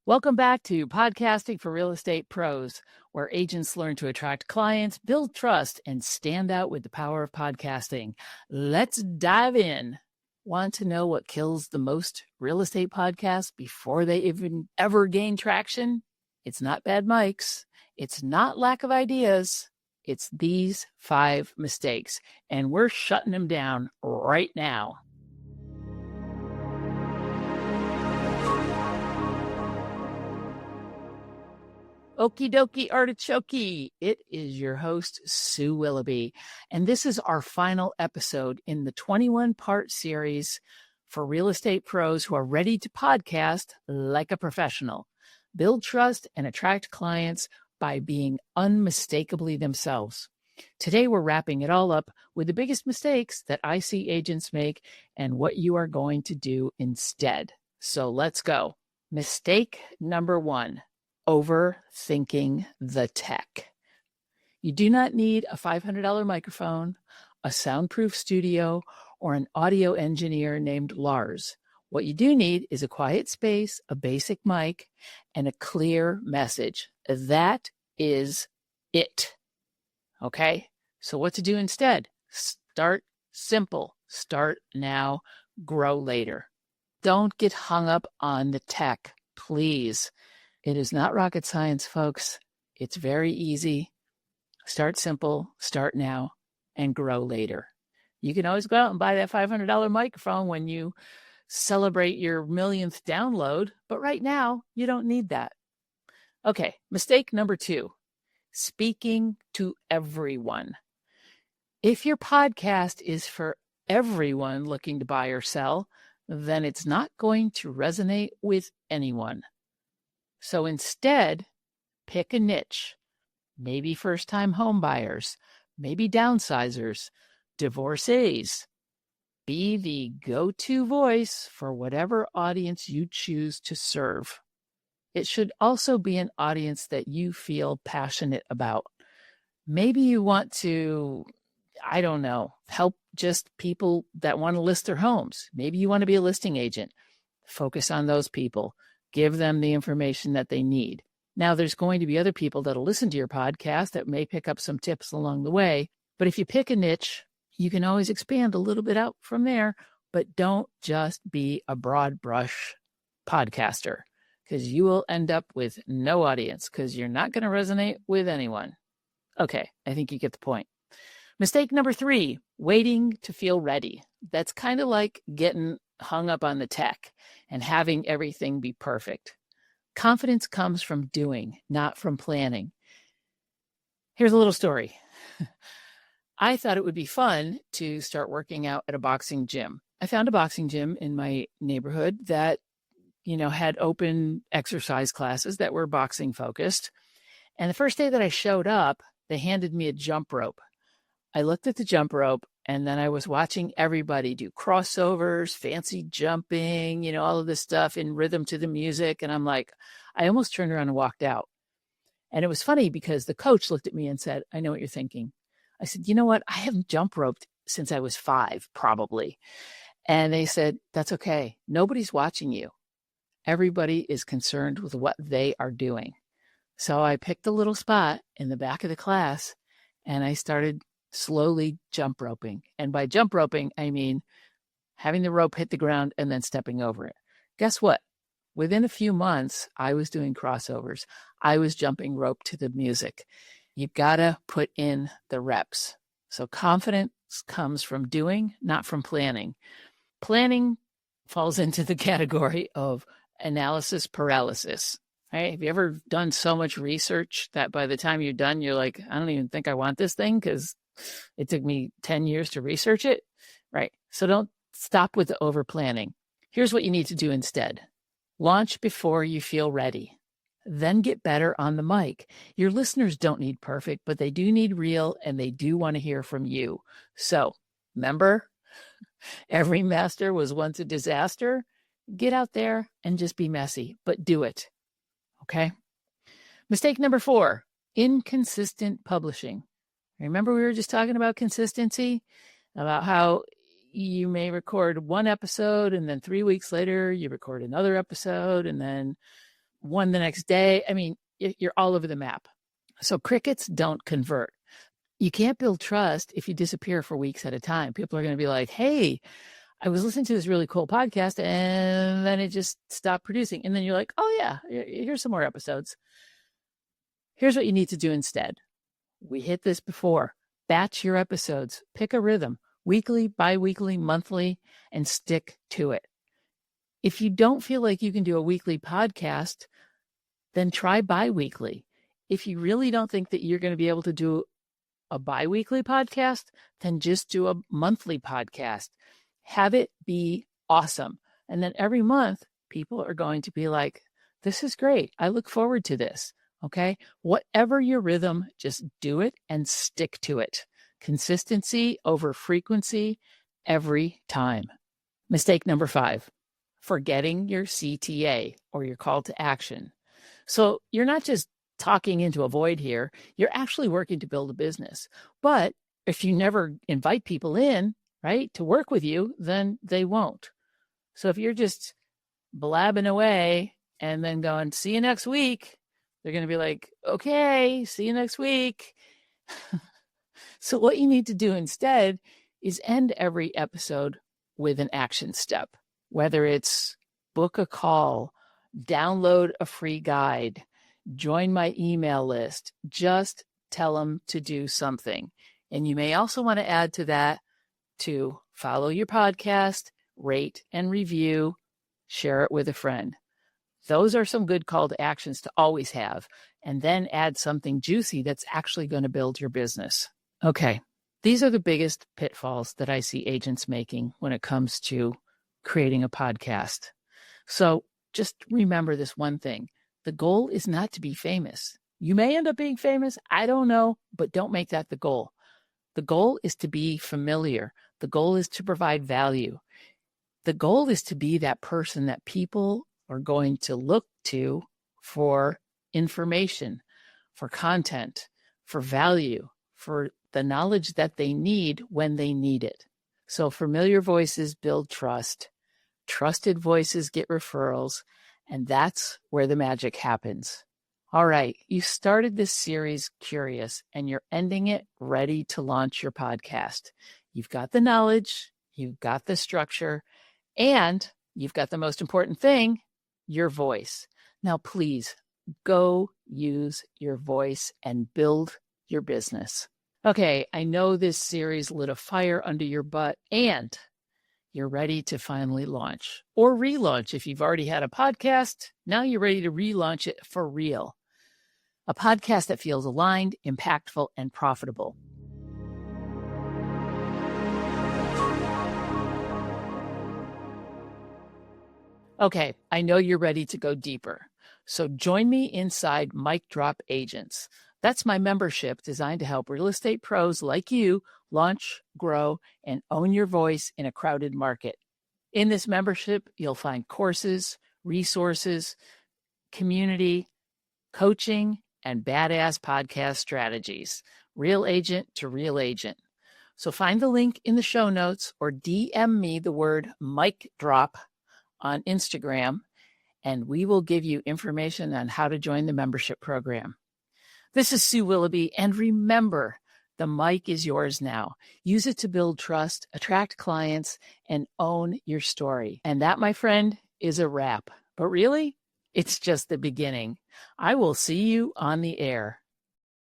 Welcome back to Podcasting for Real Estate Pros, where agents learn to attract clients, build trust, and stand out with the power of podcasting. Let's dive in. Want to know what kills the most real estate podcasts before they even ever gain traction? It's not bad mics. It's not lack of ideas. It's these 5 mistakes, and we're shutting them down right now. Okie dokie artichoke. It is your host, Sue Willoughby, and this is our final episode in the 21-part series for real estate pros who are ready to podcast like a professional, build trust, and attract clients by being unmistakably themselves. Today, we're wrapping it all up with the biggest mistakes that I see agents make and what you are going to do instead. So let's go. Mistake number 1. Overthinking the tech. You do not need a $500 microphone, a soundproof studio, or an audio engineer named Lars. What you do need is a quiet space, a basic mic, and a clear message. That is it. Okay? So what to do instead? Start simple. Start now, grow later. Don't get hung up on the tech, please. It is not rocket science, folks. It's very easy. Start simple, start now, and grow later. You can always go out and buy that $500 microphone when you celebrate your millionth download, but right now, you don't need that. Okay, mistake number 2, speaking to everyone. If your podcast is for everyone looking to buy or sell, then it's not going to resonate with anyone. So instead, pick a niche, maybe first-time home buyers, maybe downsizers, divorcees. Be the go-to voice for whatever audience you choose to serve. It should also be an audience that you feel passionate about. Maybe you want to, help just people that want to list their homes. Maybe you want to be a listing agent. Focus on those people. Give them the information that they need. Now, there's going to be other people that'll listen to your podcast that may pick up some tips along the way. But if you pick a niche, you can always expand a little bit out from there. But don't just be a broad brush podcaster, because you will end up with no audience because you're not going to resonate with anyone. Okay, I think you get the point. Mistake number 3, waiting to feel ready. That's kind of like getting hung up on the tech and having everything be perfect. Confidence comes from doing, not from planning. Here's a little story. I thought it would be fun to start working out at a boxing gym. I found a boxing gym in my neighborhood that, had open exercise classes that were boxing focused. And the first day that I showed up, they handed me a jump rope. I looked at the jump rope, and then I was watching everybody do crossovers, fancy jumping, all of this stuff in rhythm to the music. And I'm like, I almost turned around and walked out. And it was funny because the coach looked at me and said, I know what you're thinking. I said, you know what? I haven't jump roped since I was 5, probably. And they said, that's okay. Nobody's watching you. Everybody is concerned with what they are doing. So I picked a little spot in the back of the class, and I started slowly jump roping. And by jump roping, I mean having the rope hit the ground and then stepping over it. Guess what? Within a few months, I was doing crossovers. I was jumping rope to the music. You've got to put in the reps. So confidence comes from doing, not from planning. Planning falls into the category of analysis paralysis. Right? Have you ever done so much research that by the time you're done, you're like, I don't even think I want this thing because it took me 10 years to research it? Right. So don't stop with the over planning. Here's what you need to do instead. Launch before you feel ready. Then get better on the mic. Your listeners don't need perfect, but they do need real, and they do want to hear from you. So remember, every master was once a disaster. Get out there and just be messy, but do it. Okay. Mistake number 4, inconsistent publishing. Remember, we were just talking about consistency, about how you may record one episode and then 3 weeks later you record another episode, and then one the next day. I mean, you're all over the map. So crickets don't convert. You can't build trust if you disappear for weeks at a time. People are going to be like, hey, I was listening to this really cool podcast and then it just stopped producing. And then you're like, oh yeah, here's some more episodes. Here's what you need to do instead. We hit this before. Batch your episodes. Pick a rhythm, weekly, bi-weekly, monthly, and stick to it. If you don't feel like you can do a weekly podcast, then try bi-weekly. If you really don't think that you're going to be able to do a bi-weekly podcast, then just do a monthly podcast. Have it be awesome. And then every month, people are going to be like, this is great. I look forward to this. Okay. Whatever your rhythm, just do it and stick to it. Consistency over frequency every time. Mistake number 5, forgetting your CTA or your call to action. So you're not just talking into a void here. You're actually working to build a business. But if you never invite people in, right, to work with you, then they won't. So if you're just blabbing away and then going, see you next week, they're going to be like, okay, see you next week. So what you need to do instead is end every episode with an action step, whether it's book a call, download a free guide, join my email list, just tell them to do something. And you may also want to add to that to follow your podcast, rate and review, share it with a friend. Those are some good call to actions to always have. And then add something juicy that's actually going to build your business. Okay, these are the biggest pitfalls that I see agents making when it comes to creating a podcast. So just remember this one thing. The goal is not to be famous. You may end up being famous. I don't know, but don't make that the goal. The goal is to be familiar. The goal is to provide value. The goal is to be that person that people are going to look to for information, for content, for value, for the knowledge that they need when they need it. So familiar voices build trust. Trusted voices get referrals. And that's where the magic happens. All right, you started this series curious and you're ending it ready to launch your podcast. You've got the knowledge, you've got the structure, and you've got the most important thing, your voice. Now, please go use your voice and build your business. Okay, I know this series lit a fire under your butt and you're ready to finally launch or relaunch. If you've already had a podcast, now you're ready to relaunch it for real. A podcast that feels aligned, impactful, and profitable. Okay, I know you're ready to go deeper. So join me inside Mic Drop Agents. That's my membership designed to help real estate pros like you launch, grow, and own your voice in a crowded market. In this membership, you'll find courses, resources, community, coaching, and badass podcast strategies, real agent to real agent. So find the link in the show notes or DM me the word mic drop on Instagram, and we will give you information on how to join the membership program. This is Sue Willoughby, and remember, the mic is yours now. Use it to build trust, attract clients, and own your story. And that, my friend, is a wrap. But really, it's just the beginning. I will see you on the air.